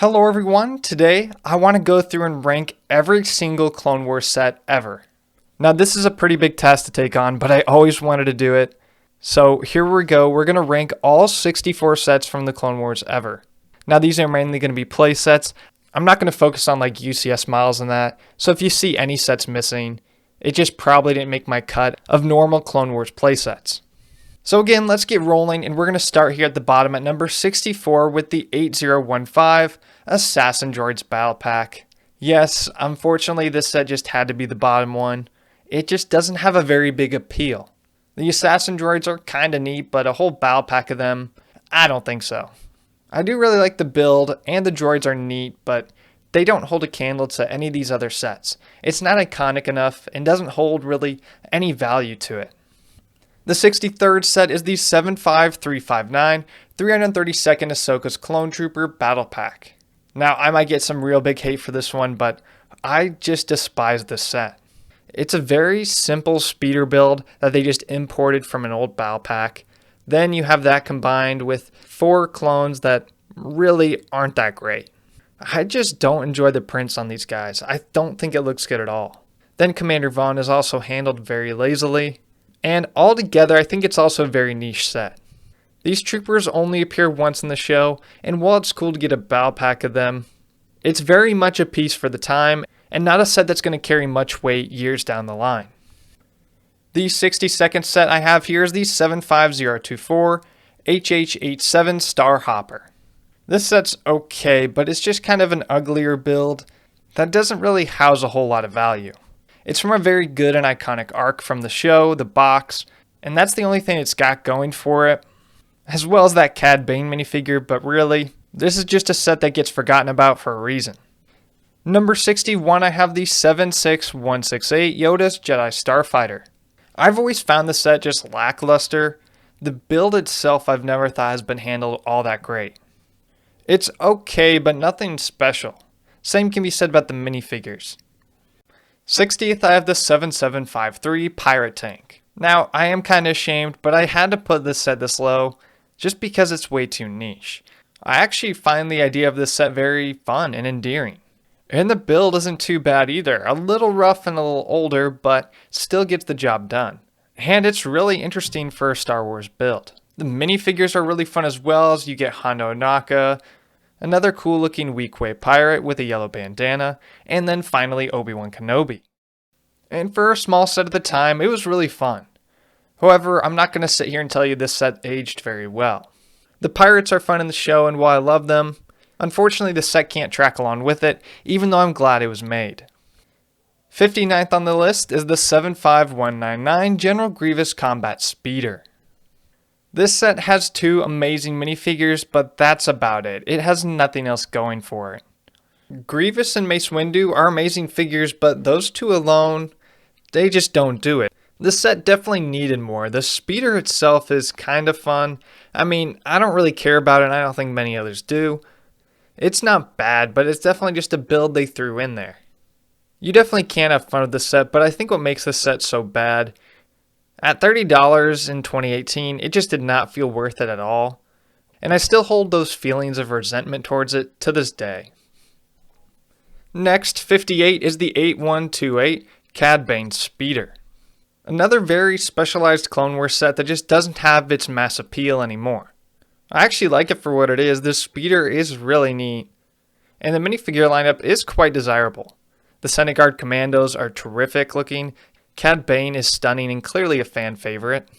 Hello everyone, today I want to go through and rank every single Clone Wars set ever. Now this is a pretty big task to take on, but I always wanted to do it. So here we go, we're going to rank all 64 sets from the Clone Wars ever. Now these are mainly going to be play sets. I'm not going to focus on like UCS models and that, so if you see any sets missing, it just probably didn't make my cut of normal Clone Wars play sets. So again, let's get rolling, and we're going to start here at the bottom at number 64 with the 8015 Assassin Droids Battle Pack. Yes, unfortunately this set just had to be the bottom one. It just doesn't have a very big appeal. The Assassin Droids are kinda neat, but a whole battle pack of them, I don't think so. I do really like the build, and the droids are neat, but they don't hold a candle to any of these other sets. It's not iconic enough, and doesn't hold really any value to it. The 63rd set is the 75359 332nd Ahsoka's Clone Trooper Battle Pack. Now, I might get some real big hate for this one, but I just despise this set. It's a very simple speeder build that they just imported from an old battle pack. Then you have that combined with 4 clones that really aren't that great. I just don't enjoy the prints on these guys. I don't think it looks good at all. Then Commander Vaughn is also handled very lazily. And altogether, I think it's also a very niche set. These troopers only appear once in the show, and while it's cool to get a battle pack of them, it's very much a piece for the time, and not a set that's going to carry much weight years down the line. The 62nd set I have here is the 75024 HH87 Star Hopper. This set's okay, but it's just kind of an uglier build that doesn't really house a whole lot of value. It's from a very good and iconic arc from the show, the box, and that's the only thing it's got going for it, as well as that Cad Bane minifigure, but really, this is just a set that gets forgotten about for a reason. Number 61, I have the 76168 Yoda's Jedi Starfighter. I've always found the set just lackluster. The build itself I've never thought has been handled all that great. It's okay, but nothing special. Same can be said about the minifigures. 60th, I have the 7753 Pirate Tank. Now, I am kind of ashamed, but I had to put this set this low just because it's way too niche. I actually find the idea of this set very fun and endearing. And the build isn't too bad either. A little rough and a little older, but still gets the job done. And it's really interesting for a Star Wars build. The minifigures are really fun as well, as you get Hondo Ohnaka, another cool looking Weequay pirate with a yellow bandana, and then finally Obi-Wan Kenobi. And for a small set at the time, it was really fun. However, I'm not going to sit here and tell you this set aged very well. The pirates are fun in the show, and while I love them, unfortunately the set can't track along with it, even though I'm glad it was made. 59th on the list is the 75199 General Grievous Combat Speeder. This set has 2 amazing minifigures, but that's about it. It has nothing else going for it. Grievous and Mace Windu are amazing figures, but those 2 alone, they just don't do it. The set definitely needed more. The speeder itself is kind of fun. I mean, I don't really care about it, and I don't think many others do. It's not bad, but it's definitely just a build they threw in there. You definitely can have fun with the set, but I think what makes this set so bad, at $30 in 2018, it just did not feel worth it at all. And I still hold those feelings of resentment towards it to this day. Next, 58 is the 8128 Cad Bane Speeder. Another very specialized Clone Wars set that just doesn't have its mass appeal anymore. I actually like it for what it is. This speeder is really neat, and the minifigure lineup is quite desirable. The Senate Guard Commandos are terrific looking. Cad Bane is stunning and clearly a fan favorite.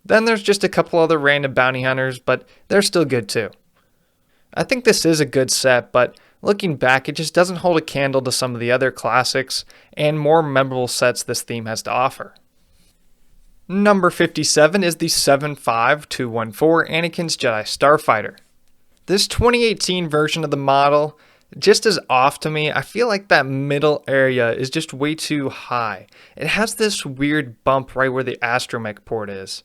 Then there's just a couple other random bounty hunters, but they're still good too. I think this is a good set, but looking back, it just doesn't hold a candle to some of the other classics and more memorable sets this theme has to offer. Number 57 is the 75214 Anakin's Jedi Starfighter. This 2018 version of the model just is off to me. I feel like that middle area is just way too high. It has this weird bump right where the astromech port is.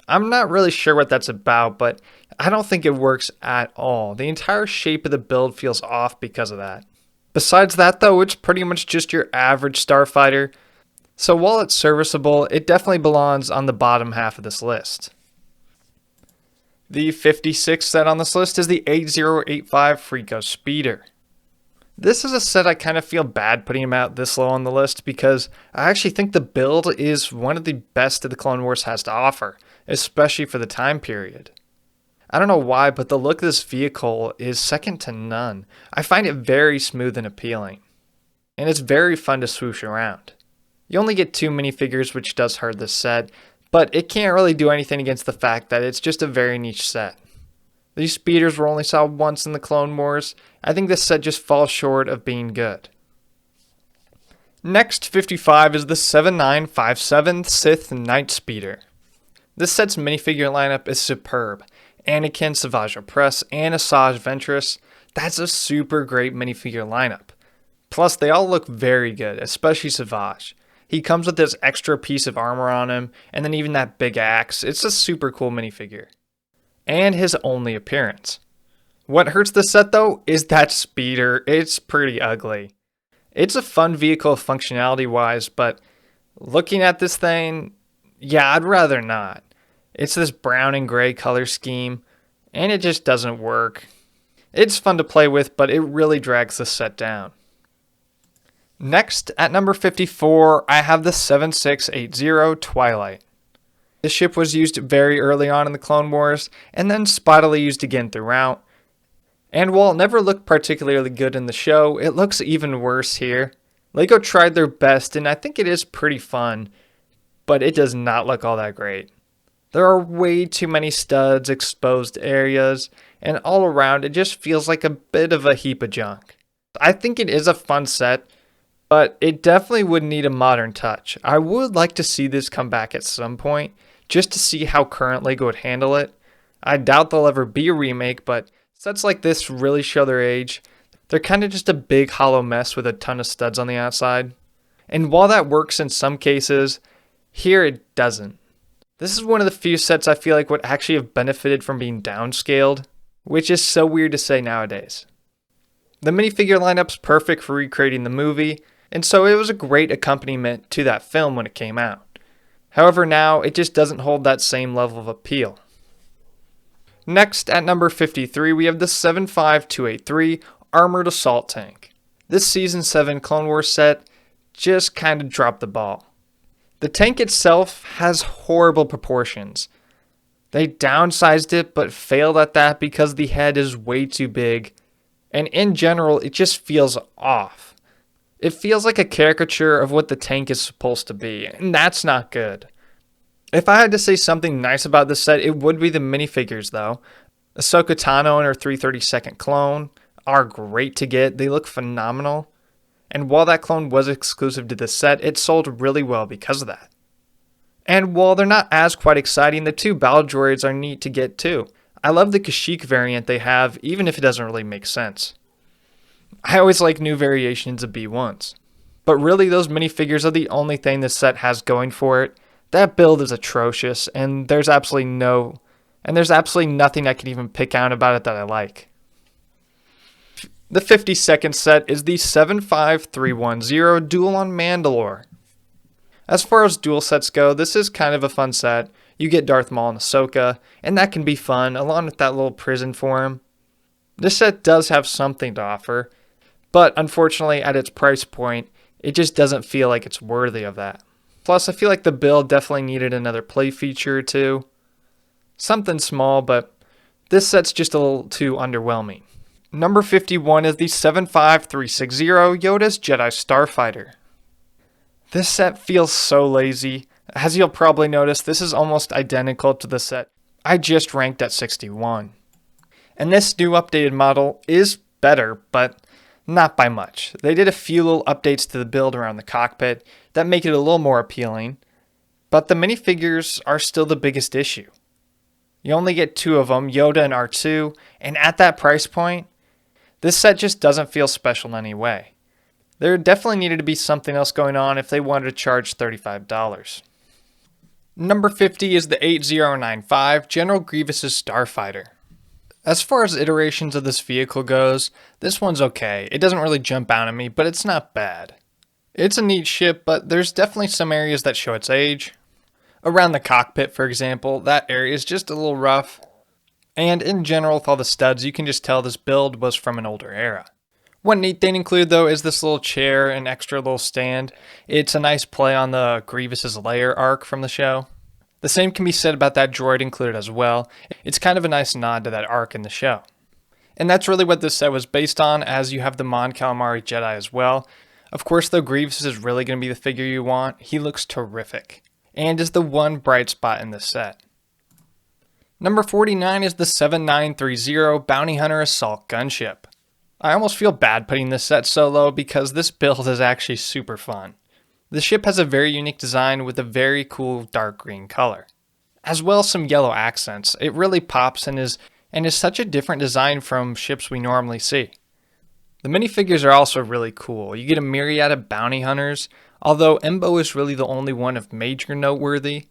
I'm not really sure what that's about, but I don't think it works at all. The entire shape of the build feels off because of that. Besides that though, it's pretty much just your average starfighter. So while it's serviceable, it definitely belongs on the bottom half of this list. The 56th set on this list is the 8085 Frico Speeder. This is a set I kind of feel bad putting him out this low on the list because I actually think the build is one of the best that the Clone Wars has to offer, especially for the time period. I don't know why, but the look of this vehicle is second to none. I find it very smooth and appealing, and it's very fun to swoosh around. You only get 2 minifigures, which does hurt this set, but it can't really do anything against the fact that it's just a very niche set. These speeders were only saw once in the Clone Wars. I think this set just falls short of being good. Next, 55 is the 7957 Sith Night Speeder. This set's minifigure lineup is superb. Anakin, Savage Opress, and Asajj Ventress. That's a super great minifigure lineup. Plus, they all look very good, especially Savage. He comes with this extra piece of armor on him, and then even that big axe. It's a super cool minifigure. And his only appearance. What hurts this set though is that speeder. It's pretty ugly. It's a fun vehicle functionality wise, but looking at this thing, yeah, I'd rather not. It's this brown and gray color scheme, and it just doesn't work. It's fun to play with, but it really drags the set down. Next, at number 54, I have the 7680 Twilight. This ship was used very early on in the Clone Wars, and then spottily used again throughout. And while it never looked particularly good in the show, it looks even worse here. LEGO tried their best, and I think it is pretty fun, but it does not look all that great. There are way too many studs, exposed areas, and all around it just feels like a bit of a heap of junk. I think it is a fun set, but it definitely would need a modern touch. I would like to see this come back at some point, just to see how current LEGO would handle it. I doubt there'll ever be a remake, but sets like this really show their age. They're kind of just a big hollow mess with a ton of studs on the outside. And while that works in some cases, here it doesn't. This is one of the few sets I feel like would actually have benefited from being downscaled, which is so weird to say nowadays. The minifigure lineup's perfect for recreating the movie, and so it was a great accompaniment to that film when it came out. However, now it just doesn't hold that same level of appeal. Next, at number 53, we have the 75283 Armored Assault Tank. This Season 7 Clone Wars set just kind of dropped the ball. The tank itself has horrible proportions. They downsized it but failed at that because the head is way too big, and in general it just feels off. It feels like a caricature of what the tank is supposed to be, and that's not good. If I had to say something nice about this set, it would be the minifigures though. Ahsoka Tano and her 332nd clone are great to get. They look phenomenal. And while that clone was exclusive to this set, it sold really well because of that. And while they're not as quite exciting, the 2 battle droids are neat to get too. I love the Kashyyyk variant they have, even if it doesn't really make sense. I always like new variations of B1s. But really, those minifigures are the only thing this set has going for it. That build is atrocious, and there's absolutely nothing I can even pick out about it that I like. The 52nd set is the 75310 Duel on Mandalore. As far as duel sets go, this is kind of a fun set. You get Darth Maul and Ahsoka, and that can be fun, along with that little prison for him. This set does have something to offer, but unfortunately at its price point, it just doesn't feel like it's worthy of that. Plus, I feel like the build definitely needed another play feature or two. Something small, but this set's just a little too underwhelming. Number 51 is the 75360 Yoda's Jedi Starfighter. This set feels so lazy. As you'll probably notice, this is almost identical to the set I just ranked at 61. And this new updated model is better, but not by much. They did a few little updates to the build around the cockpit that make it a little more appealing, but the minifigures are still the biggest issue. You only get 2 of them, Yoda and R2, and at that price point, this set just doesn't feel special in any way. There definitely needed to be something else going on if they wanted to charge $35. Number 50 is the 8095 General Grievous's Starfighter. As far as iterations of this vehicle goes, this one's okay. It doesn't really jump out at me, but it's not bad. It's a neat ship, but there's definitely some areas that show its age. Around the cockpit, for example, that area is just a little rough. And in general, with all the studs, you can just tell this build was from an older era. One neat thing included though is this little chair and extra little stand. It's a nice play on the Grievous's lair arc from the show. The same can be said about that droid included as well. It's kind of a nice nod to that arc in the show. And that's really what this set was based on, as you have the Mon Calamari Jedi as well. Of course though, Grievous is really going to be the figure you want. He looks terrific, and is the one bright spot in this set. Number 49 is the 7930 Bounty Hunter Assault Gunship. I almost feel bad putting this set so low because this build is actually super fun. The ship has a very unique design with a very cool dark green color, as well as some yellow accents. It really pops and is such a different design from ships we normally see. The minifigures are also really cool. You get a myriad of bounty hunters, although Embo is really the only one of major noteworthy.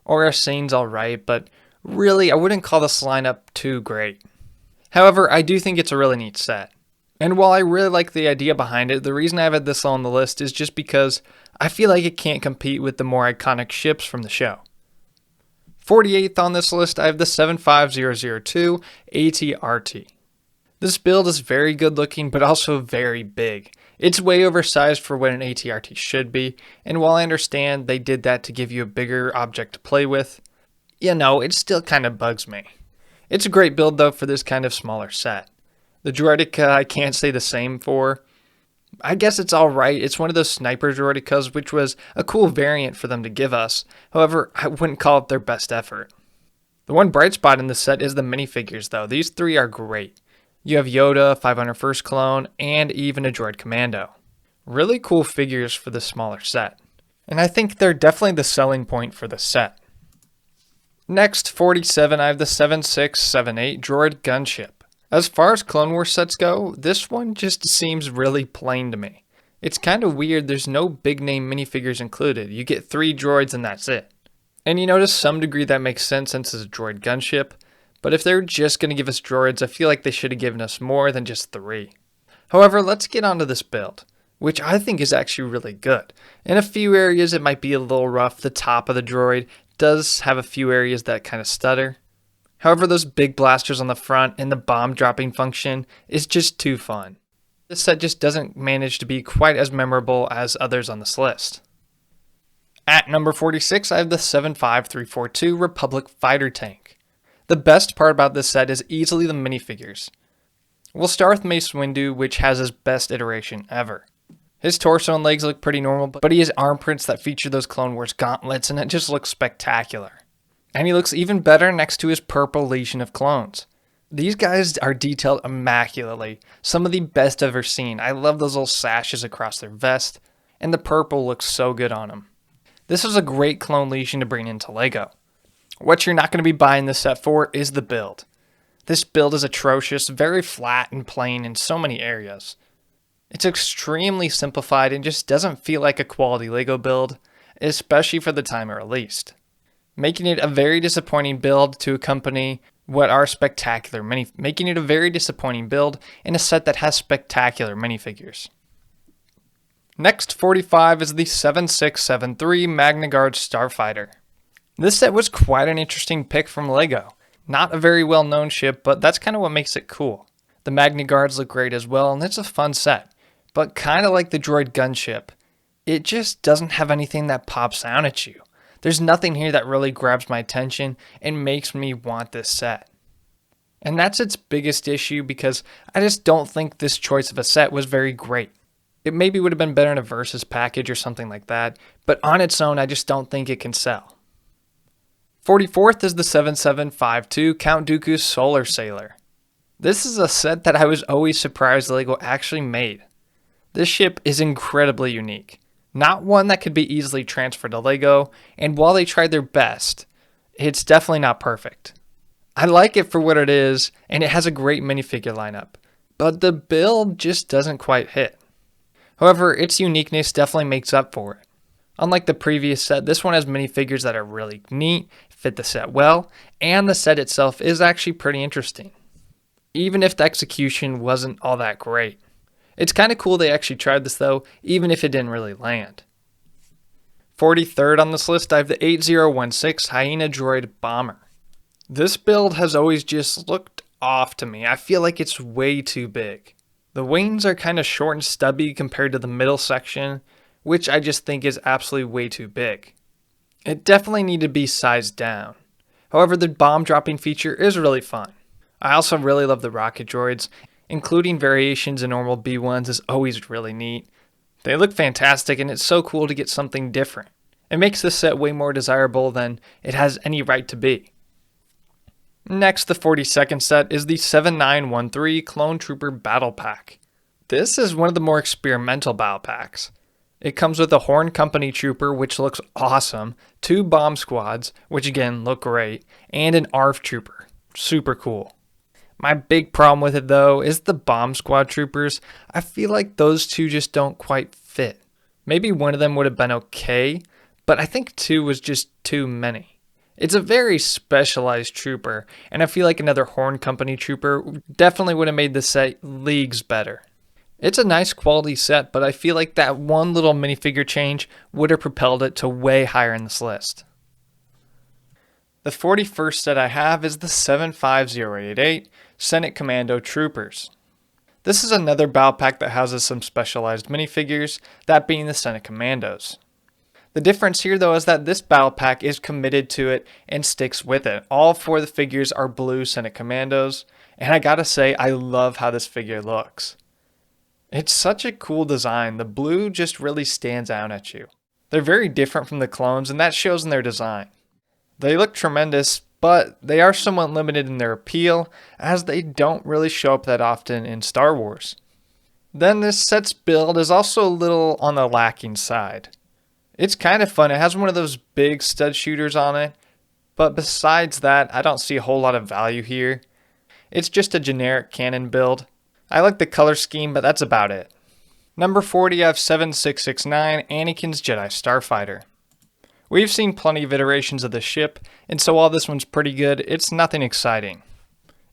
Aura Sane's alright, but really I wouldn't call this lineup too great. However, I do think it's a really neat set. And while I really like the idea behind it, the reason I have it this low on the list is just because I feel like it can't compete with the more iconic ships from the show. 48th on this list, I have the 75002 ATRT. This build is very good looking, but also very big. It's way oversized for what an ATRT should be, and while I understand they did that to give you a bigger object to play with, it still kind of bugs me. It's a great build though for this kind of smaller set. The Droideka I can't say the same for. I guess it's alright. It's one of those sniper Droidekas, which was a cool variant for them to give us. However, I wouldn't call it their best effort. The one bright spot in this set is the minifigures though. These three are great. You have Yoda, 501st Clone, and even a Droid Commando. Really cool figures for the smaller set. And I think they're definitely the selling point for the set. Next, 47, I have the 7678 Droid Gunship. As far as Clone Wars sets go, this one just seems really plain to me. It's kind of weird, there's no big name minifigures included. You get 3 droids and that's it. And to some degree that makes sense since it's a droid gunship, but if they're just going to give us droids, I feel like they should have given us more than just 3. However, let's get onto this build, which I think is actually really good. In a few areas it might be a little rough. The top of the droid does have a few areas that kind of stutter. However, those big blasters on the front and the bomb dropping function is just too fun. This set just doesn't manage to be quite as memorable as others on this list. At number 46, I have the 75342 Republic Fighter Tank. The best part about this set is easily the minifigures. We'll start with Mace Windu, which has his best iteration ever. His torso and legs look pretty normal, but he has arm prints that feature those Clone Wars gauntlets, and it just looks spectacular. And he looks even better next to his purple Legion of Clones. These guys are detailed immaculately, some of the best I've ever seen. I love those little sashes across their vest, and the purple looks so good on them. This is a great clone Legion to bring into LEGO. What you're not going to be buying this set for is the build. This build is atrocious, very flat and plain in so many areas. It's extremely simplified and just doesn't feel like a quality LEGO build, especially for the time it released, making it a very disappointing build to accompany what are making it a very disappointing build in a set that has spectacular minifigures. Next, 45 is the 7673 Magna Guard Starfighter. This set was quite an interesting pick from LEGO. Not a very well known ship, but that's kind of what makes it cool. The Magna Guards look great as well, and it's a fun set. But kind of like the droid gunship, it just doesn't have anything that pops out at you. There's nothing here that really grabs my attention and makes me want this set. And that's its biggest issue, because I just don't think this choice of a set was very great. It maybe would have been better in a Versus package or something like that, but on its own I just don't think it can sell. 44th is the 7752 Count Dooku's Solar Sailor. This is a set that I was always surprised LEGO actually made. This ship is incredibly unique. Not one that could be easily transferred to LEGO, and while they tried their best, it's definitely not perfect. I like it for what it is, and it has a great minifigure lineup, but the build just doesn't quite hit. However, its uniqueness definitely makes up for it. Unlike the previous set, this one has minifigures that are really neat, fit the set well, and the set itself is actually pretty interesting, even if the execution wasn't all that great. It's kind of cool they actually tried this though, even if it didn't really land. 43rd on this list, I have the 8016 Hyena Droid Bomber. This build has always just looked off to me. I feel like it's way too big. The wings are kind of short and stubby compared to the middle section, which I just think is absolutely way too big. It definitely needed to be sized down. However, the bomb dropping feature is really fun. I also really love the rocket droids. Including variations in normal B1s is always really neat. They look fantastic and it's so cool to get something different. It makes this set way more desirable than it has any right to be. Next, the 42nd set is the 7913 Clone Trooper Battle Pack. This is one of the more experimental battle packs. It comes with a Horn Company Trooper, which looks awesome, 2 Bomb Squads, which again look great, and an ARF Trooper. Super cool. My big problem with it though is the Bomb Squad Troopers. I feel like those two just don't quite fit. Maybe one of them would have been okay, but I think 2 was just too many. It's a very specialized trooper, and I feel like another Horn Company trooper definitely would have made the set leagues better. It's a nice quality set, but I feel like that one little minifigure change would have propelled it to way higher in this list. The 41st set I have is the 75088 Senate Commando Troopers. This is another battle pack that houses some specialized minifigures, that being the Senate Commandos. The difference here though is that this battle pack is committed to it and sticks with it. All 4 of the figures are blue Senate Commandos, and I gotta say I love how this figure looks. It's such a cool design. The blue just really stands out at you. They're very different from the clones and that shows in their design. They look tremendous, but they are somewhat limited in their appeal as they don't really show up that often in Star Wars. Then this set's build is also a little on the lacking side. It's kind of fun. It has one of those big stud shooters on it, but besides that, I don't see a whole lot of value here. It's just a generic cannon build. I like the color scheme, but that's about it. Number 40, I have 7669 Anakin's Jedi Starfighter. We've seen plenty of iterations of the ship, and so while this one's pretty good, it's nothing exciting.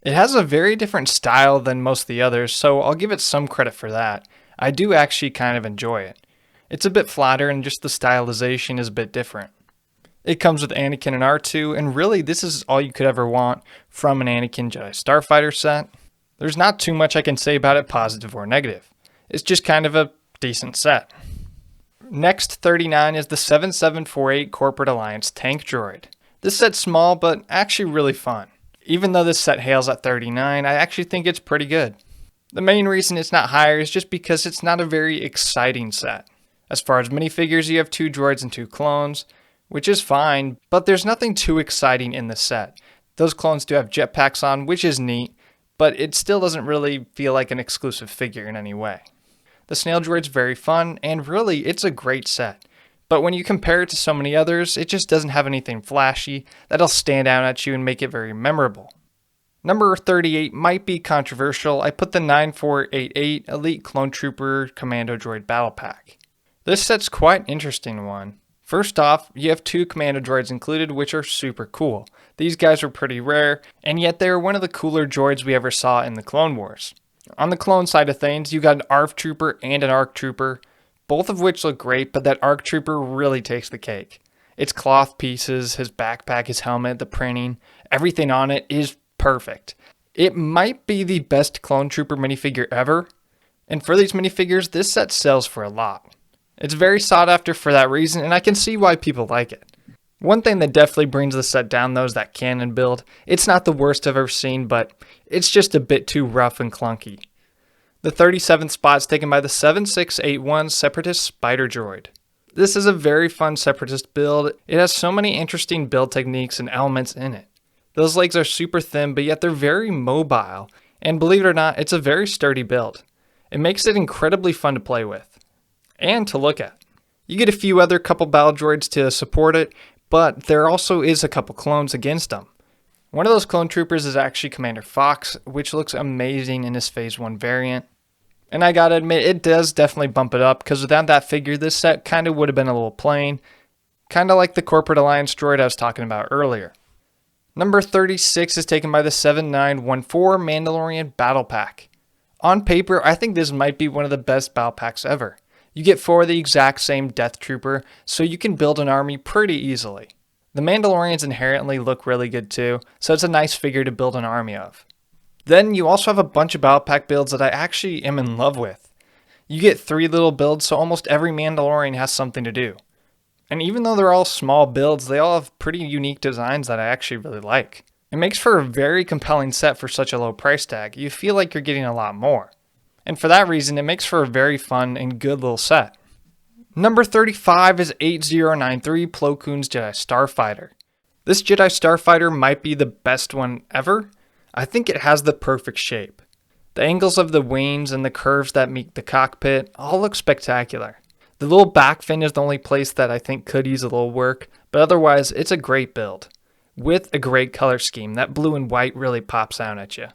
It has a very different style than most of the others, so I'll give it some credit for that. I do actually kind of enjoy it. It's a bit flatter and just the stylization is a bit different. It comes with Anakin and R2, and really this is all you could ever want from an Anakin Jedi Starfighter set. There's not too much I can say about it positive or negative. It's just kind of a decent set. Next, 39 is the 7748 Corporate Alliance Tank Droid. This set's small but actually really fun. Even though this set hails at 39, I actually think it's pretty good. The main reason it's not higher is just because it's not a very exciting set. As far as minifigures, you have 2 droids and 2 clones, which is fine, but there's nothing too exciting in the set. Those clones do have jetpacks on, which is neat, but it still doesn't really feel like an exclusive figure in any way. The snail droid's very fun, and really, it's a great set. But when you compare it to so many others, it just doesn't have anything flashy that'll stand out at you and make it very memorable. Number 38 might be controversial. I put the 9488 Elite Clone Trooper Commando Droid Battle Pack. This set's quite an interesting one. First off, you have 2 commando droids included, which are super cool. These guys are pretty rare, and yet they are one of the cooler droids we ever saw in the Clone Wars. On the clone side of things, you got an ARF Trooper and an ARC Trooper, both of which look great, but that ARC Trooper really takes the cake. Its cloth pieces, his backpack, his helmet, the printing, everything on it is perfect. It might be the best Clone Trooper minifigure ever, and for these minifigures, this set sells for a lot. It's very sought after for that reason, and I can see why people like it. One thing that definitely brings the set down though is that cannon build. It's not the worst I've ever seen, but it's just a bit too rough and clunky. The 37th spot is taken by the 7681 Separatist Spider Droid. This is a very fun Separatist build. It has so many interesting build techniques and elements in it. Those legs are super thin, but yet they're very mobile, and believe it or not, it's a very sturdy build. It makes it incredibly fun to play with and to look at. You get a few other couple battle droids to support it, but there also is a couple clones against them. One of those clone troopers is actually Commander Fox, which looks amazing in his Phase 1 variant. And I gotta admit, it does definitely bump it up, because without that figure, this set kind of would have been a little plain. Kind of like the Corporate Alliance droid I was talking about earlier. Number 36 is taken by the 7914 Mandalorian Battle Pack. On paper, I think this might be one of the best battle packs ever. You get 4 of the exact same Death Trooper, so you can build an army pretty easily. The Mandalorians inherently look really good too, so it's a nice figure to build an army of. Then you also have a bunch of Battle Pack builds that I actually am in love with. You get 3 little builds, so almost every Mandalorian has something to do. And even though they're all small builds, they all have pretty unique designs that I actually really like. It makes for a very compelling set for such a low price tag. You feel like you're getting a lot more. And for that reason, it makes for a very fun and good little set. Number 35 is 8093 Plo Koon's Jedi Starfighter. This Jedi Starfighter might be the best one ever. I think it has the perfect shape. The angles of the wings and the curves that meet the cockpit all look spectacular. The little back fin is the only place that I think could use a little work, but otherwise it's a great build. With a great color scheme, that blue and white really pops out at you.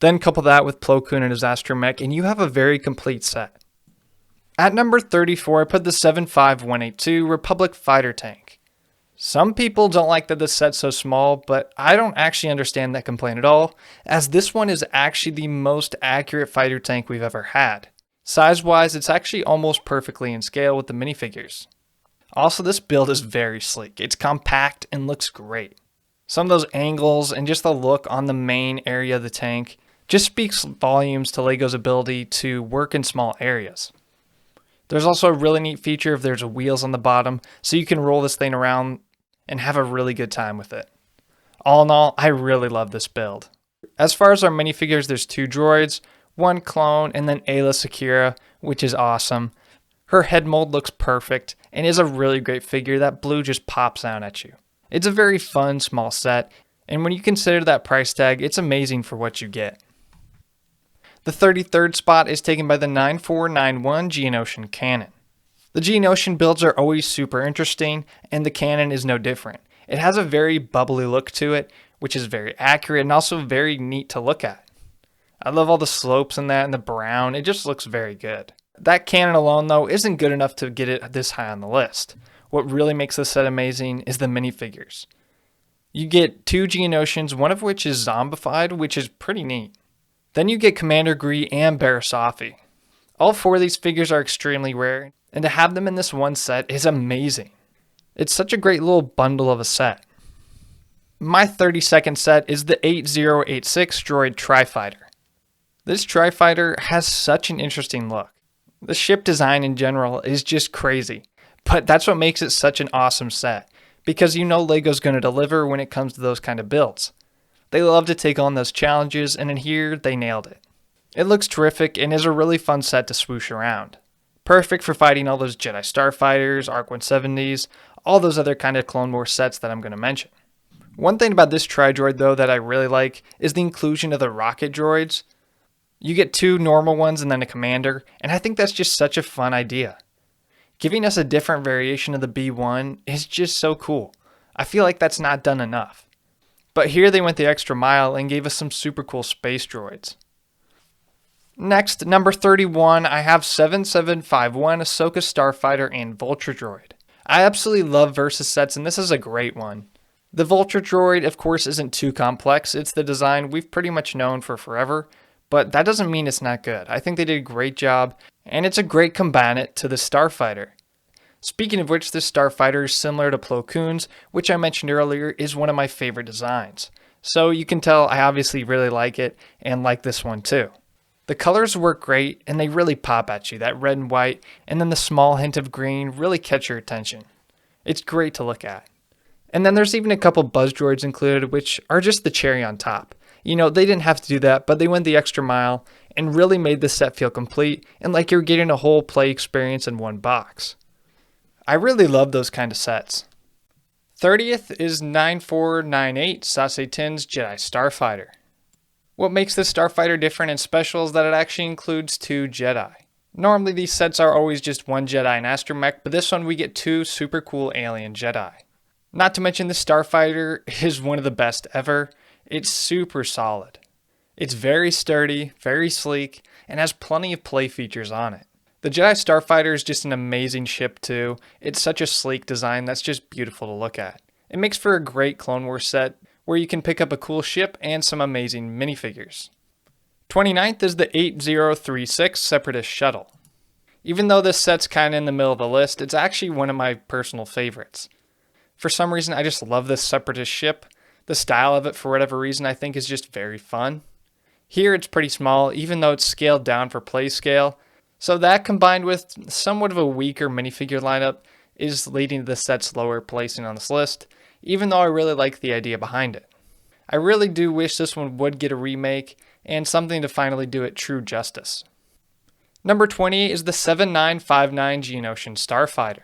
Then couple that with Plo Koon and his astromech and you have a very complete set. At number 34, I put the 75182 Republic Fighter Tank. Some people don't like that this set's so small, but I don't actually understand that complaint at all, as this one is actually the most accurate fighter tank we've ever had. Size-wise, it's actually almost perfectly in scale with the minifigures. Also, this build is very sleek. It's compact and looks great. Some of those angles and just the look on the main area of the tank just speaks volumes to LEGO's ability to work in small areas. There's also a really neat feature if there's wheels on the bottom, so you can roll this thing around and have a really good time with it. All in all, I really love this build. As far as our minifigures, there's 2 droids, 1 clone, and then Ayla Secura, which is awesome. Her head mold looks perfect, and is a really great figure. That blue just pops out at you. It's a very fun, small set, and when you consider that price tag, it's amazing for what you get. The 33rd spot is taken by the 9491 Geonosian Cannon. The Geonosian builds are always super interesting, and the cannon is no different. It has a very bubbly look to it, which is very accurate and also very neat to look at. I love all the slopes in that and the brown, it just looks very good. That cannon alone though isn't good enough to get it this high on the list. What really makes this set amazing is the minifigures. You get 2 Geonosians, one of which is zombified, which is pretty neat. Then you get Commander Gree and Barasafi. All 4 of these figures are extremely rare, and to have them in this one set is amazing. It's such a great little bundle of a set. My 32nd set is the 8086 Droid Tri-Fighter. This Tri-Fighter has such an interesting look. The ship design in general is just crazy, but that's what makes it such an awesome set, because you know LEGO's going to deliver when it comes to those kind of builds. They love to take on those challenges, and in here, they nailed it. It looks terrific and is a really fun set to swoosh around. Perfect for fighting all those Jedi Starfighters, ARC 170s, all those other kind of Clone Wars sets that I'm going to mention. One thing about this Tri-Droid though that I really like is the inclusion of the rocket droids. You get 2 normal ones and then a commander, and I think that's just such a fun idea. Giving us a different variation of the B1 is just so cool. I feel like that's not done enough. But here they went the extra mile and gave us some super cool space droids. Next, number 31, I have 7751 Ahsoka Starfighter and Vulture Droid. I absolutely love Versus sets, and this is a great one. The Vulture Droid, of course, isn't too complex. It's the design we've pretty much known for forever, but that doesn't mean it's not good. I think they did a great job, and it's a great combatant to the Starfighter. Speaking of which, this Starfighter is similar to Plo Koon's, which I mentioned earlier is one of my favorite designs. So you can tell I obviously really like it, and like this one too. The colors work great, and they really pop at you. That red and white, and then the small hint of green really catch your attention. It's great to look at. And then there's even a couple buzz droids included, which are just the cherry on top. You know, they didn't have to do that, but they went the extra mile and really made the set feel complete and like you're getting a whole play experience in one box. I really love those kind of sets. 30th is 9498 Saesee Tiin's Jedi Starfighter. What makes this Starfighter different and special is that it actually includes 2 Jedi. Normally these sets are always just 1 Jedi and astromech, but this one we get 2 super cool alien Jedi. Not to mention this Starfighter is one of the best ever. It's super solid. It's very sturdy, very sleek, and has plenty of play features on it. The Jedi Starfighter is just an amazing ship too. It's such a sleek design that's just beautiful to look at. It makes for a great Clone Wars set where you can pick up a cool ship and some amazing minifigures. 29th is the 8036 Separatist Shuttle. Even though this set's kinda in the middle of the list, it's actually one of my personal favorites. For some reason, I just love this Separatist ship. The style of it, for whatever reason, I think is just very fun. Here it's pretty small, even though it's scaled down for play scale. So that combined with somewhat of a weaker minifigure lineup is leading to the set's lower placing on this list, even though I really like the idea behind it. I really do wish this one would get a remake and something to finally do it true justice. Number 20 is the 7959 Geonosian Starfighter.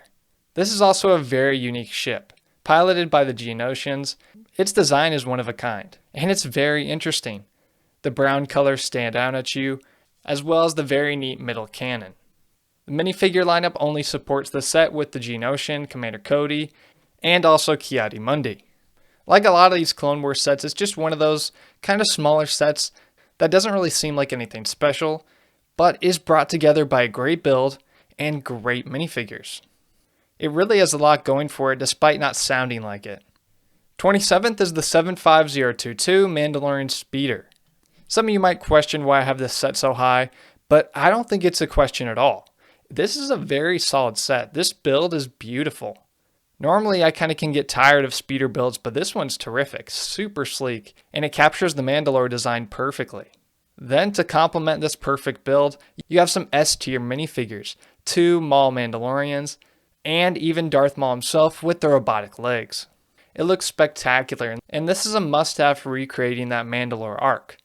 This is also a very unique ship, piloted by the Geonosians. Its design is one of a kind, and it's very interesting. The brown colors stand out at you, as well as the very neat middle cannon. The minifigure lineup only supports the set with the Geonosian, Commander Cody, and also Ki-Adi-Mundi. Like a lot of these Clone Wars sets, it's just one of those kind of smaller sets that doesn't really seem like anything special, but is brought together by a great build and great minifigures. It really has a lot going for it despite not sounding like it. 27th is the 75022 Mandalorian Speeder. Some of you might question why I have this set so high, but I don't think it's a question at all. This is a very solid set. This build is beautiful. Normally I kind of can get tired of speeder builds, but this one's terrific, super sleek, and it captures the Mandalore design perfectly. Then to complement this perfect build, you have some S-tier minifigures, 2 Maul Mandalorians, and even Darth Maul himself with the robotic legs. It looks spectacular, and this is a must-have for recreating that Mandalore arc.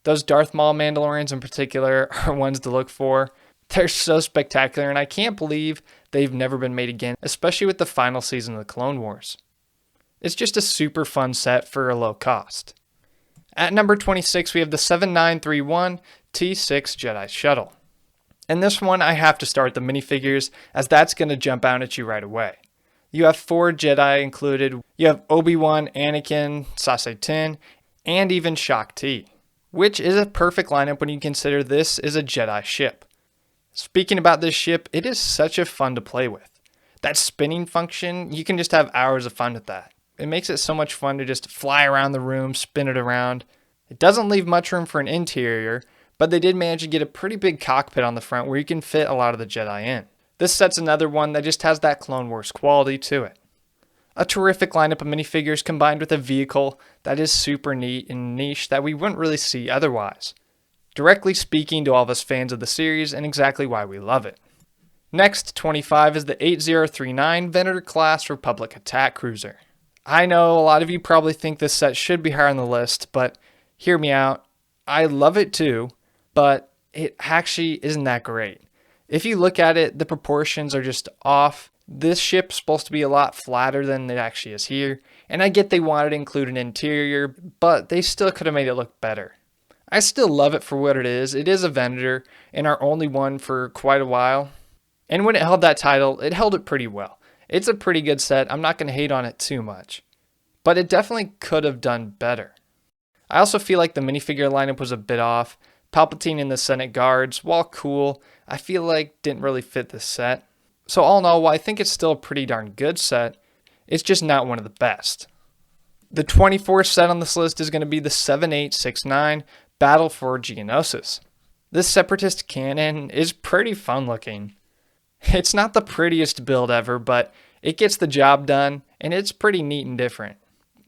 Those Darth Maul Mandalorians in particular are ones to look for. They're so spectacular, and I can't believe they've never been made again, especially with the final season of the Clone Wars. It's just a super fun set for a low cost. At number 26, we have the 7931 T6 Jedi Shuttle. In this one, I have to start the minifigures, as that's going to jump out at you right away. You have 4 Jedi included. You have Obi-Wan, Anakin, Saesee Tiin, and even Shaak Ti, which is a perfect lineup when you consider this is a Jedi ship. Speaking about this ship, it is such a fun to play with. That spinning function, you can just have hours of fun with that. It makes it so much fun to just fly around the room, spin it around. It doesn't leave much room for an interior, but they did manage to get a pretty big cockpit on the front where you can fit a lot of the Jedi in. This set's another one that just has that Clone Wars quality to it. A terrific lineup of minifigures combined with a vehicle that is super neat and niche that we wouldn't really see otherwise. Directly speaking to all of us fans of the series and exactly why we love it. Next, 25 is the 8039 Venator Class Republic Attack Cruiser. I know a lot of you probably think this set should be higher on the list, but hear me out. I love it too, but it actually isn't that great. If you look at it, the proportions are just off. This ship's supposed to be a lot flatter than it actually is here, and I get they wanted to include an interior, but they still could have made it look better. I still love it for what it is. It is a Venator, and our only one for quite a while. And when it held that title, it held it pretty well. It's a pretty good set. I'm not going to hate on it too much. But it definitely could have done better. I also feel like the minifigure lineup was a bit off. Palpatine and the Senate Guards, while cool, I feel like didn't really fit this set. So all in all, while I think it's still a pretty darn good set, it's just not one of the best. The 24th set on this list is going to be the 7869 Battle for Geonosis. This Separatist cannon is pretty fun looking. It's not the prettiest build ever, but it gets the job done, and it's pretty neat and different.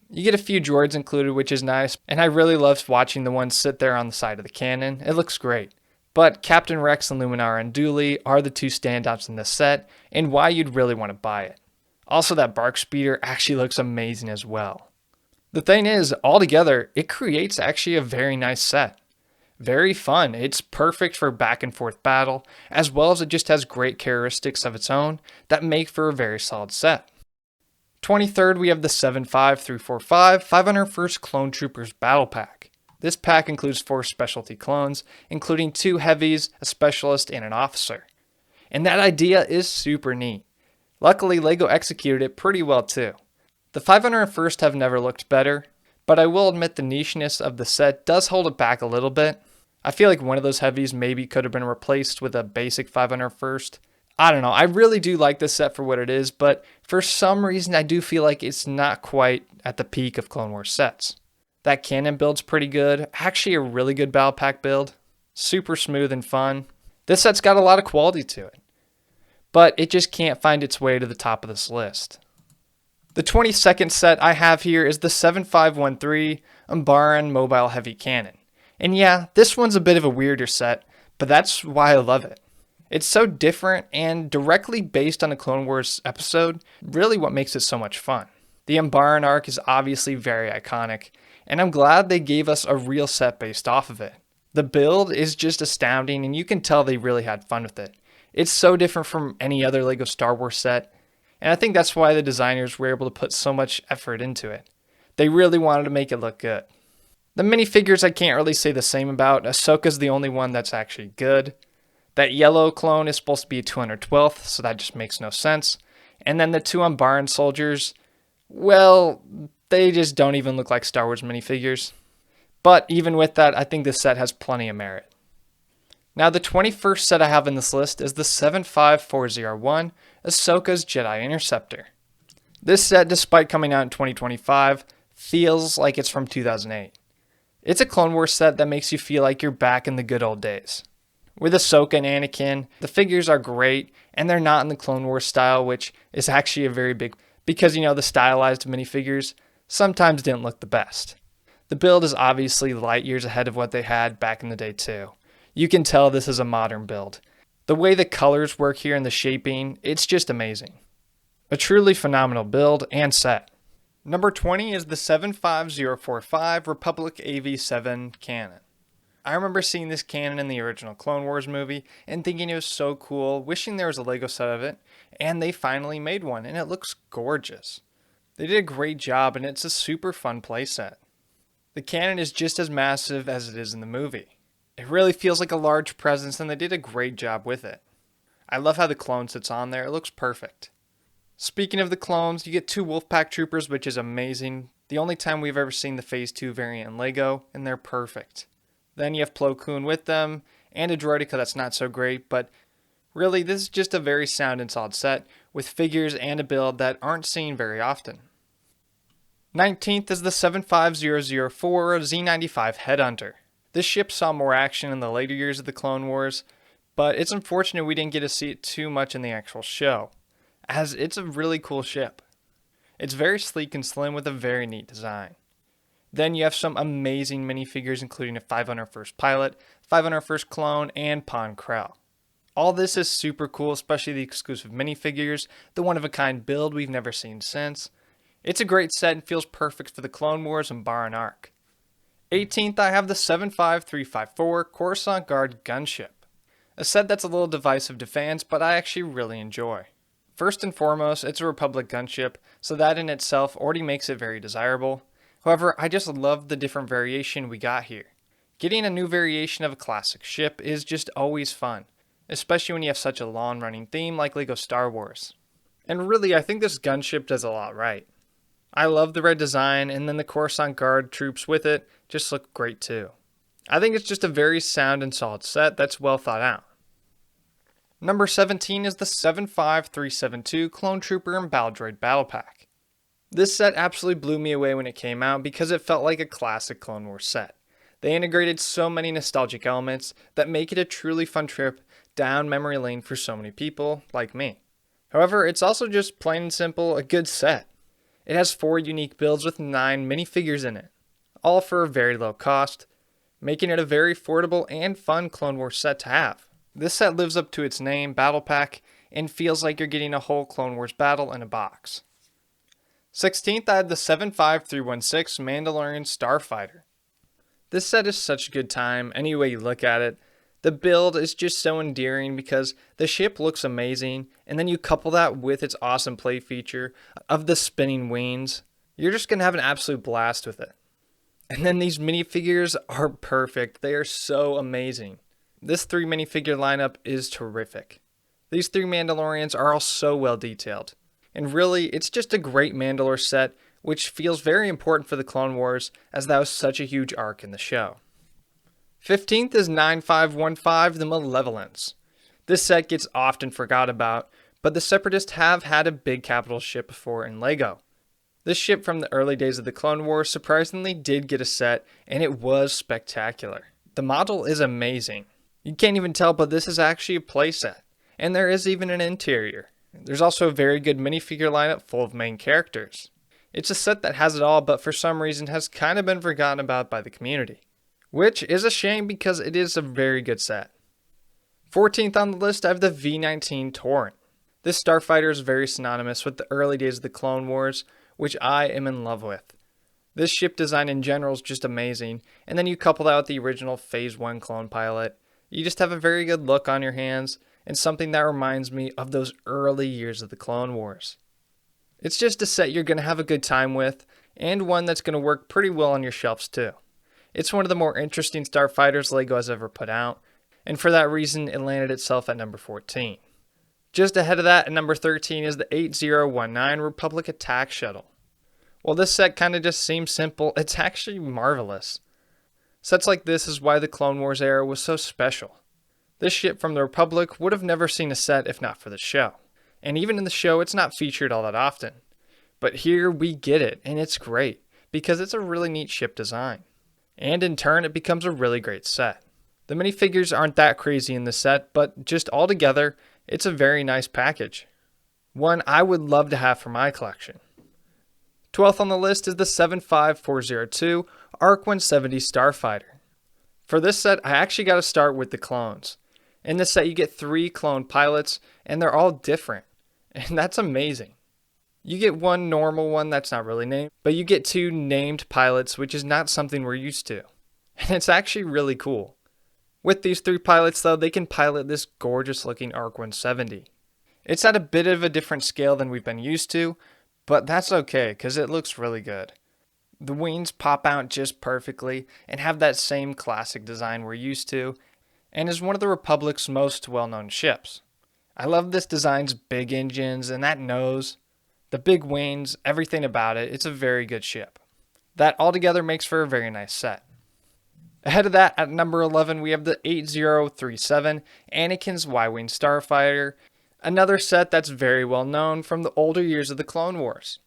You get a few droids included, which is nice, and I really love watching the ones sit there on the side of the cannon. It looks great. But Captain Rex and Luminara and Dooley are the 2 standouts in this set, and why you'd really want to buy it. Also, that Bark Speeder actually looks amazing as well. The thing is, altogether, it creates actually a very nice set. Very fun. It's perfect for back and forth battle, as well as it just has great characteristics of its own that make for a very solid set. 23rd, we have the 75345 501st Clone Troopers Battle Pack. This pack includes 4 specialty clones, including 2 heavies, a specialist, and an officer. And that idea is super neat. Luckily, LEGO executed it pretty well too. The 501st have never looked better, but I will admit the nicheness of the set does hold it back a little bit. I feel like one of those heavies maybe could have been replaced with a basic 501st. I don't know, I really do like this set for what it is, but for some reason I do feel like it's not quite at the peak of Clone Wars sets. That cannon build's pretty good, actually a really good battle pack build, super smooth and fun. This set's got a lot of quality to it, but it just can't find its way to the top of this list. The 22nd set I have here is the 7513 Umbaran Mobile Heavy Cannon. And yeah, this one's a bit of a weirder set, but that's why I love it. It's so different and directly based on a Clone Wars episode, really what makes it so much fun. The Umbaran arc is obviously very iconic, and I'm glad they gave us a real set based off of it. The build is just astounding, and you can tell they really had fun with it. It's so different from any other LEGO Star Wars set, and I think that's why the designers were able to put so much effort into it. They really wanted to make it look good. The minifigures I can't really say the same about. Ahsoka's the only one that's actually good. That yellow clone is supposed to be a 212th, so that just makes no sense. And then the two Umbaran soldiers, well, they just don't even look like Star Wars minifigures. But even with that, I think this set has plenty of merit. Now the 21st set I have in this list is the 75401 Ahsoka's Jedi Interceptor. This set, despite coming out in 2025, feels like it's from 2008. It's a Clone Wars set that makes you feel like you're back in the good old days. With Ahsoka and Anakin, the figures are great, and they're not in the Clone Wars style, which is actually a very big, because the stylized minifigures sometimes didn't look the best. The build is obviously light years ahead of what they had back in the day too. You can tell this is a modern build. The way the colors work here and the shaping, it's just amazing. A truly phenomenal build and set. Number 20 is the 75045 Republic AV7 cannon. I remember seeing this cannon in the original Clone Wars movie and thinking it was so cool, wishing there was a LEGO set of it, and they finally made one, and it looks gorgeous. They did a great job, and it's a super fun playset. The cannon is just as massive as it is in the movie. It really feels like a large presence, and they did a great job with it. I love how the clone sits on there, it looks perfect. Speaking of the clones, you get two Wolfpack troopers, which is amazing. The only time we've ever seen the Phase 2 variant in LEGO, and they're perfect. Then you have Plo Koon with them, and a droideka that's not so great, but really this is just a very sound and solid set, with figures and a build that aren't seen very often. 19th is the 75004 Z95 Headhunter. This ship saw more action in the later years of the Clone Wars, but it's unfortunate we didn't get to see it too much in the actual show, as it's a really cool ship. It's very sleek and slim with a very neat design. Then you have some amazing minifigures including a 501st Pilot, 501st Clone, and Pon Krell. All this is super cool, especially the exclusive minifigures, the one-of-a-kind build we've never seen since. It's a great set and feels perfect for the Clone Wars and Umbaran arc. 18th, I have the 75354 Coruscant Guard Gunship. A set that's a little divisive to fans, but I actually really enjoy. First and foremost, it's a Republic gunship, so that in itself already makes it very desirable. However, I just love the different variation we got here. Getting a new variation of a classic ship is just always fun, especially when you have such a long-running theme like LEGO Star Wars. And really, I think this gunship does a lot right. I love the red design, and then the Coruscant Guard troops with it just look great too. I think it's just a very sound and solid set that's well thought out. Number 17 is the 75372 Clone Trooper and Battle Droid Battle Pack. This set absolutely blew me away when it came out because it felt like a classic Clone Wars set. They integrated so many nostalgic elements that make it a truly fun trip down memory lane for so many people like me. However, it's also just plain and simple a good set. It has 4 unique builds with 9 minifigures in it, all for a very low cost, making it a very affordable and fun Clone Wars set to have. This set lives up to its name, Battle Pack, and feels like you're getting a whole Clone Wars battle in a box. 16th, I had the 75316 Mandalorian Starfighter. This set is such a good time, any way you look at it. The build is just so endearing because the ship looks amazing, and then you couple that with its awesome play feature of the spinning wings. You're just going to have an absolute blast with it. And then these minifigures are perfect. They are so amazing. This 3 minifigure lineup is terrific. These 3 Mandalorians are all so well detailed. And really, it's just a great Mandalore set, which feels very important for the Clone Wars as that was such a huge arc in the show. 15th is 9515, the Malevolence. This set gets often forgot about, but the Separatists have had a big capital ship before in LEGO. This ship from the early days of the Clone Wars surprisingly did get a set, and it was spectacular. The model is amazing. You can't even tell, but this is actually a playset, and there is even an interior. There's also a very good minifigure lineup full of main characters. It's a set that has it all, but for some reason has kind of been forgotten about by the community, which is a shame because it is a very good set. 14th on the list, I have the V-19 Torrent. This starfighter is very synonymous with the early days of the Clone Wars, which I am in love with. This ship design in general is just amazing, and then you couple that with the original Phase 1 clone pilot. You just have a very good look on your hands, and something that reminds me of those early years of the Clone Wars. It's just a set you're going to have a good time with, and one that's going to work pretty well on your shelves too. It's one of the more interesting starfighters LEGO has ever put out, and for that reason it landed itself at number 14. Just ahead of that at number 13 is the 8019 Republic Attack Shuttle. While this set kind of just seems simple, it's actually marvelous. Sets like this is why the Clone Wars era was so special. This ship from the Republic would have never seen a set if not for the show. And even in the show, it's not featured all that often. But here we get it, and it's great, because it's a really neat ship design. And in turn, it becomes a really great set. The minifigures aren't that crazy in the set, but just all together, it's a very nice package. One I would love to have for my collection. 12th on the list is the 75402 ARC 170 Starfighter. For this set, I actually got to start with the clones. In this set, you get 3 clone pilots, and they're all different. And that's amazing. You get one normal one that's not really named, but you get 2 named pilots, which is not something we're used to. And it's actually really cool. With these 3 pilots, though, they can pilot this gorgeous looking ARC 170. It's at a bit of a different scale than we've been used to, but that's okay because it looks really good. The wings pop out just perfectly and have that same classic design we're used to, and is one of the Republic's most well-known ships. I love this design's big engines and that nose, the big wings, everything about it. It's a very good ship. That altogether makes for a very nice set. Ahead of that, at number 11, we have the 8037 Anakin's Y-Wing Starfighter, another set that's very well known from the older years of the Clone Wars.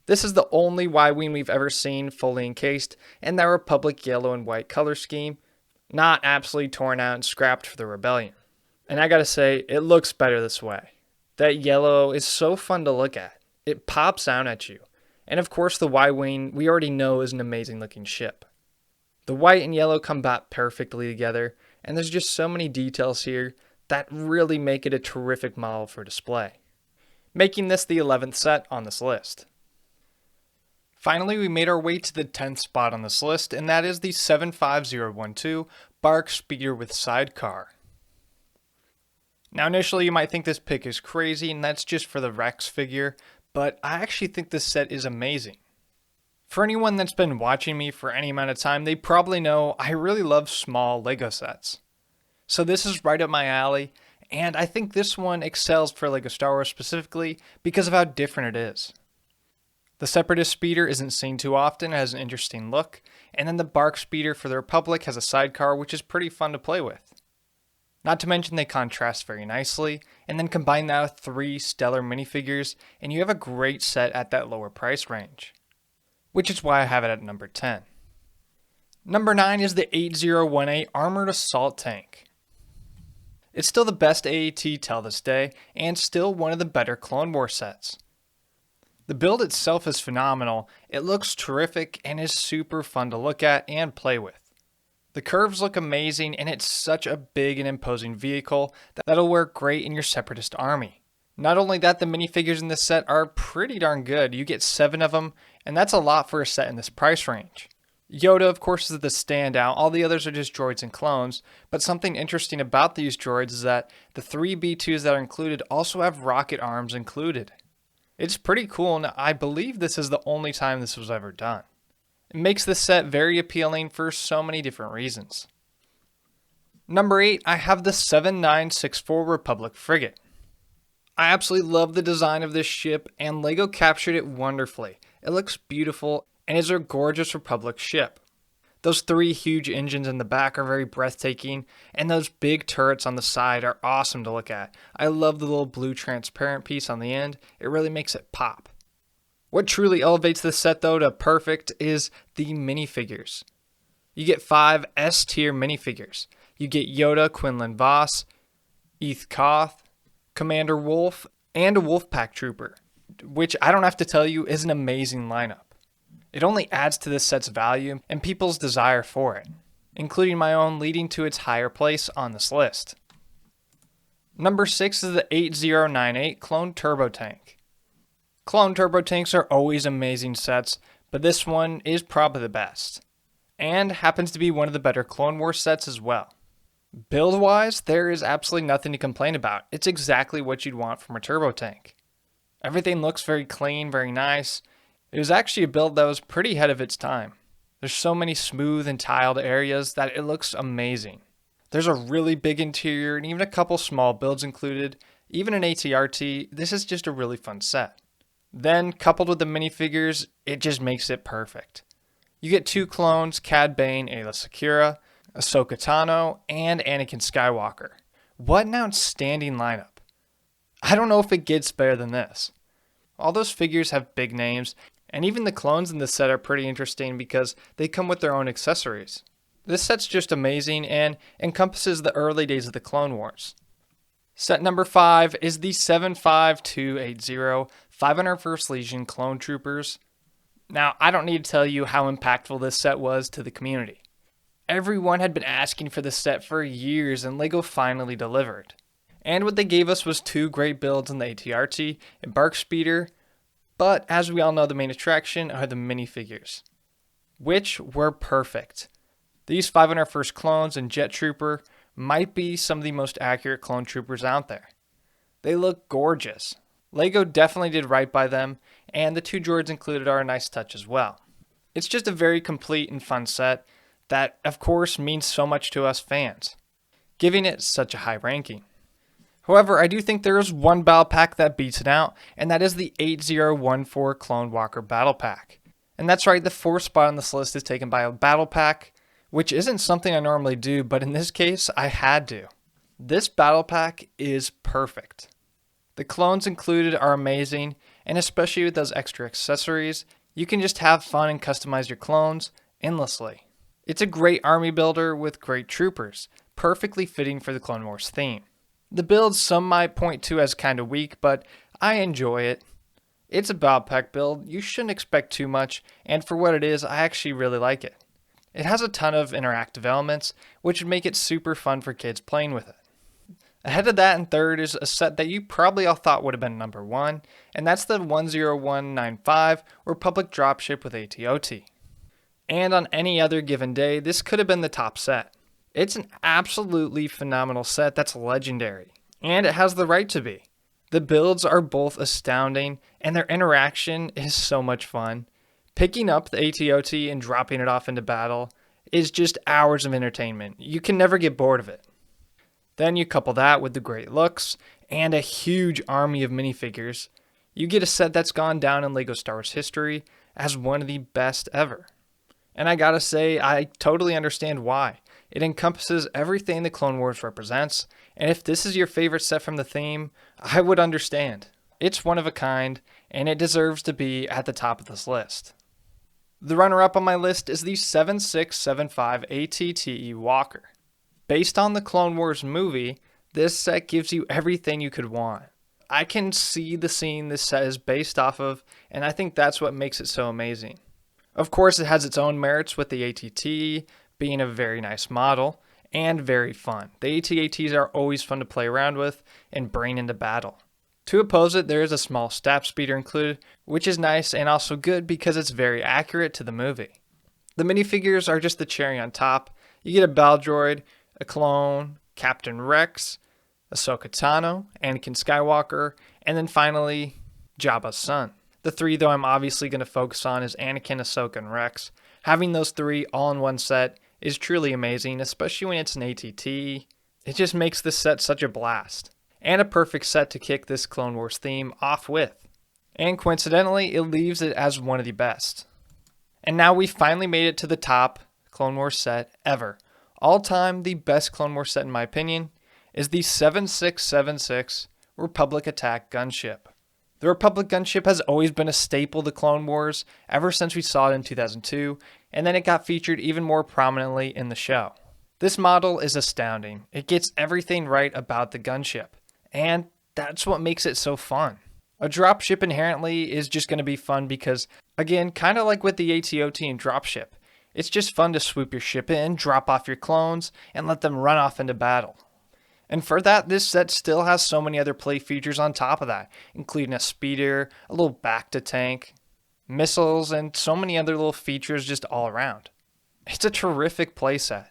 This is the only Y-Wing we've ever seen fully encased in that Republic yellow and white color scheme, not absolutely torn out and scrapped for the Rebellion. And I gotta say, it looks better this way. That yellow is so fun to look at. It pops out at you. And of course the Y-Wing we already know is an amazing looking ship. The white and yellow combat perfectly together, and there's just so many details here that really make it a terrific model for display, making this the 11th set on this list. Finally, we made our way to the 10th spot on this list, and that is the 75012 Bark Speeder with Sidecar. Now initially you might think this pick is crazy, and that's just for the Rex figure, but I actually think this set is amazing. For anyone that's been watching me for any amount of time, they probably know I really love small LEGO sets. So this is right up my alley, and I think this one excels for LEGO Star Wars specifically because of how different it is. The Separatist Speeder isn't seen too often, it has an interesting look, and then the Bark Speeder for the Republic has a sidecar which is pretty fun to play with. Not to mention they contrast very nicely, and then combine that with 3 stellar minifigures, and you have a great set at that lower price range. Which is why I have it at number 10. Number 9 is the 8018 Armored Assault Tank. It's still the best AAT till this day, and still one of the better Clone Wars sets. The build itself is phenomenal, it looks terrific, and is super fun to look at and play with. The curves look amazing, and it's such a big and imposing vehicle that'll work great in your Separatist army. Not only that, the minifigures in this set are pretty darn good. You get 7 of them, and that's a lot for a set in this price range. Yoda, of course, is the standout. All the others are just droids and clones, but something interesting about these droids is that the 3 B2s that are included also have rocket arms included. It's pretty cool, and I believe this is the only time this was ever done. It makes this set very appealing for so many different reasons. Number 8, I have the 7964 Republic Frigate. I absolutely love the design of this ship, and LEGO captured it wonderfully. It looks beautiful, and is a gorgeous Republic ship. Those 3 huge engines in the back are very breathtaking, and those big turrets on the side are awesome to look at. I love the little blue transparent piece on the end. It really makes it pop. What truly elevates this set though to perfect is the minifigures. You get 5 S-tier minifigures. You get Yoda, Quinlan Vos, Eth Koth, Commander Wolf, and a Wolfpack Trooper, which I don't have to tell you is an amazing lineup. It only adds to this set's value and people's desire for it, including my own, leading to its higher place on this list. Number 6 is the 8098 Clone Turbo Tank. Clone Turbo Tanks are always amazing sets, but this one is probably the best, and happens to be one of the better Clone Wars sets as well. Build-wise, there is absolutely nothing to complain about. It's exactly what you'd want from a turbo tank. Everything looks very clean, very nice. It was actually a build that was pretty ahead of its time. There's so many smooth and tiled areas that it looks amazing. There's a really big interior and even a couple small builds included, even an ATRT. This is just a really fun set. Then, coupled with the minifigures, it just makes it perfect. You get 2 clones, Cad Bane, Aayla Secura, Ahsoka Tano, and Anakin Skywalker. What an outstanding lineup. I don't know if it gets better than this. All those figures have big names, and even the clones in this set are pretty interesting because they come with their own accessories. This set's just amazing and encompasses the early days of the Clone Wars. Set number 5 is the 75280 501st Legion Clone Troopers. Now, I don't need to tell you how impactful this set was to the community. Everyone had been asking for this set for years, and LEGO finally delivered. And what they gave us was 2 great builds in the ATRT and Bark Speeder, but as we all know, the main attraction are the minifigures, which were perfect. These 501st clones and Jet Trooper might be some of the most accurate clone troopers out there. They look gorgeous. LEGO definitely did right by them, and the 2 droids included are a nice touch as well. It's just a very complete and fun set that, of course, means so much to us fans, giving it such a high ranking. However, I do think there is one battle pack that beats it out, and that is the 8014 Clone Walker Battle Pack. And that's right, the 4th spot on this list is taken by a battle pack, which isn't something I normally do, but in this case, I had to. This battle pack is perfect. The clones included are amazing, and especially with those extra accessories, you can just have fun and customize your clones endlessly. It's a great army builder with great troopers, perfectly fitting for the Clone Wars theme. The builds some might point to as kinda weak, but I enjoy it. It's a battle pack build, you shouldn't expect too much, and for what it is, I actually really like it. It has a ton of interactive elements, which would make it super fun for kids playing with it. Ahead of that, in third, is a set that you probably all thought would have been number 1, and that's the 10195 Republic Dropship with AT-OT. And on any other given day, this could have been the top set. It's an absolutely phenomenal set that's legendary, and it has the right to be. The builds are both astounding, and their interaction is so much fun. Picking up the AT-OT and dropping it off into battle is just hours of entertainment. You can never get bored of it. Then you couple that with the great looks and a huge army of minifigures. You get a set that's gone down in LEGO Star Wars history as one of the best ever. And I gotta say, I totally understand why. It encompasses everything the Clone Wars represents, and if this is your favorite set from the theme, I would understand. It's one of a kind, and it deserves to be at the top of this list. The runner-up on my list is the 7675 ATTE Walker. Based on the Clone Wars movie, this set gives you everything you could want. I can see the scene this set is based off of, and I think that's what makes it so amazing. Of course, it has its own merits with the ATT being a very nice model and very fun. The AT-ATs are always fun to play around with and bring into battle. To oppose it, there is a small stab speeder included, which is nice and also good because it's very accurate to the movie. The minifigures are just the cherry on top. You get a battle droid, a clone, Captain Rex, Ahsoka Tano, Anakin Skywalker, and then finally, Jabba's son. The 3, though, I'm obviously going to focus on is Anakin, Ahsoka, and Rex. Having those 3 all in one set is truly amazing, especially when it's an ATT. It just makes this set such a blast, and a perfect set to kick this Clone Wars theme off with. And coincidentally, it leaves it as one of the best. And now we finally made it to the top Clone Wars set ever. All time, the best Clone Wars set in my opinion is the 7676 Republic Attack Gunship. The Republic Gunship has always been a staple of the Clone Wars ever since we saw it in 2002, and then it got featured even more prominently in the show. This model is astounding. It gets everything right about the gunship, and That's what makes it so fun. A dropship inherently is just going to be fun because, again, kind of like with the ATOT and dropship, it's just fun to swoop your ship in, drop off your clones, and let them run off into battle. And for that, this set still has so many other play features on top of that, including a speeder, a little back-to-tank, missiles, and so many other little features just all around. It's a terrific playset.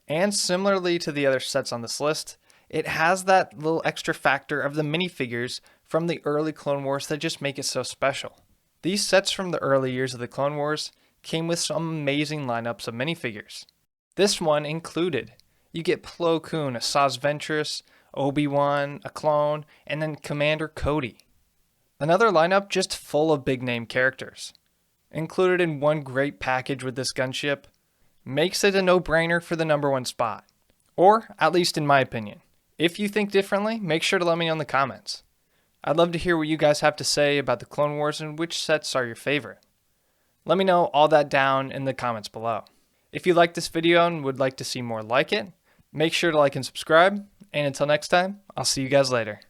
And similarly to the other sets on this list, it has that little extra factor of the minifigures from the early Clone Wars that just make it so special. These sets from the early years of the Clone Wars came with some amazing lineups of minifigures. This one included, you get Plo Koon, a Saz Ventress, Obi-Wan, a clone, and then Commander Cody. Another lineup just full of big name characters. Included in one great package with this gunship, makes it a no-brainer for the #1 spot. Or, at least in my opinion. If you think differently, make sure to let me know in the comments. I'd love to hear what you guys have to say about the Clone Wars and which sets are your favorite. Let me know all that down in the comments below. If you liked this video and would like to see more like it, make sure to like and subscribe. And until next time, I'll see you guys later.